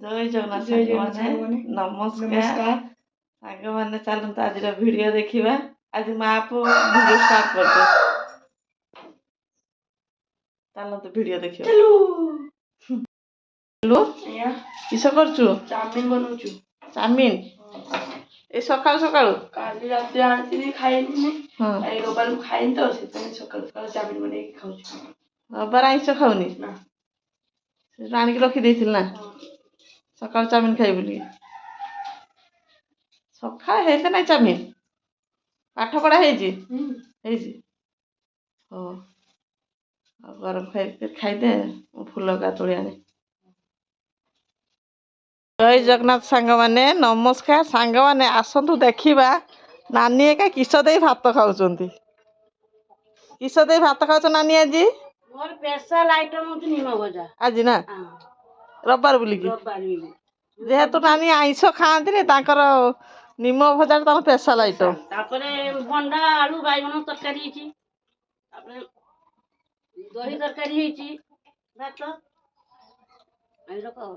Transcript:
जय जगन्नाथ जय सांग जगन्नाथ माने नमस्कार नमस्कार। सांग माने चलते आज वीडियो देखा आज माँ पु वीडियो स्टार्ट कर दो चलते वीडियो देखियो हेलो आया किस करचु चाउमिन बनौछु। चाउमिन ए सकाळ सकाळ काली रात आनी खाइनी हां ए रबार खाइनी तो से सकाळ सकाळ चाउमिन बनै खाउछु। रबार आइंस खाउनी ना राणी के रखी देथिल ना सकाळ चाउमिन खाइ बोली सकाळ हेते ना चाउमिन पाठ पढ़ा हेजी हेजी हो गरम खाई दे फूल का तोड़ी आने जय जगन्नाथ सांग माने नमस्कार सांग माने आसंतु देखिबा नानी एका किस दे भात खाउचंती किस दे भात खाउच नानी आजी मोर स्पेशल आइटम होती निम भजा आज ना रबार बोली की जेहेतु नानी आइंस खाआंती ने तांकर निम भजा तार स्पेशल आइटम तापरे भंडा आलू बाइगण तरकारी हेची तापरे दही तरकारी हेची भात आई रको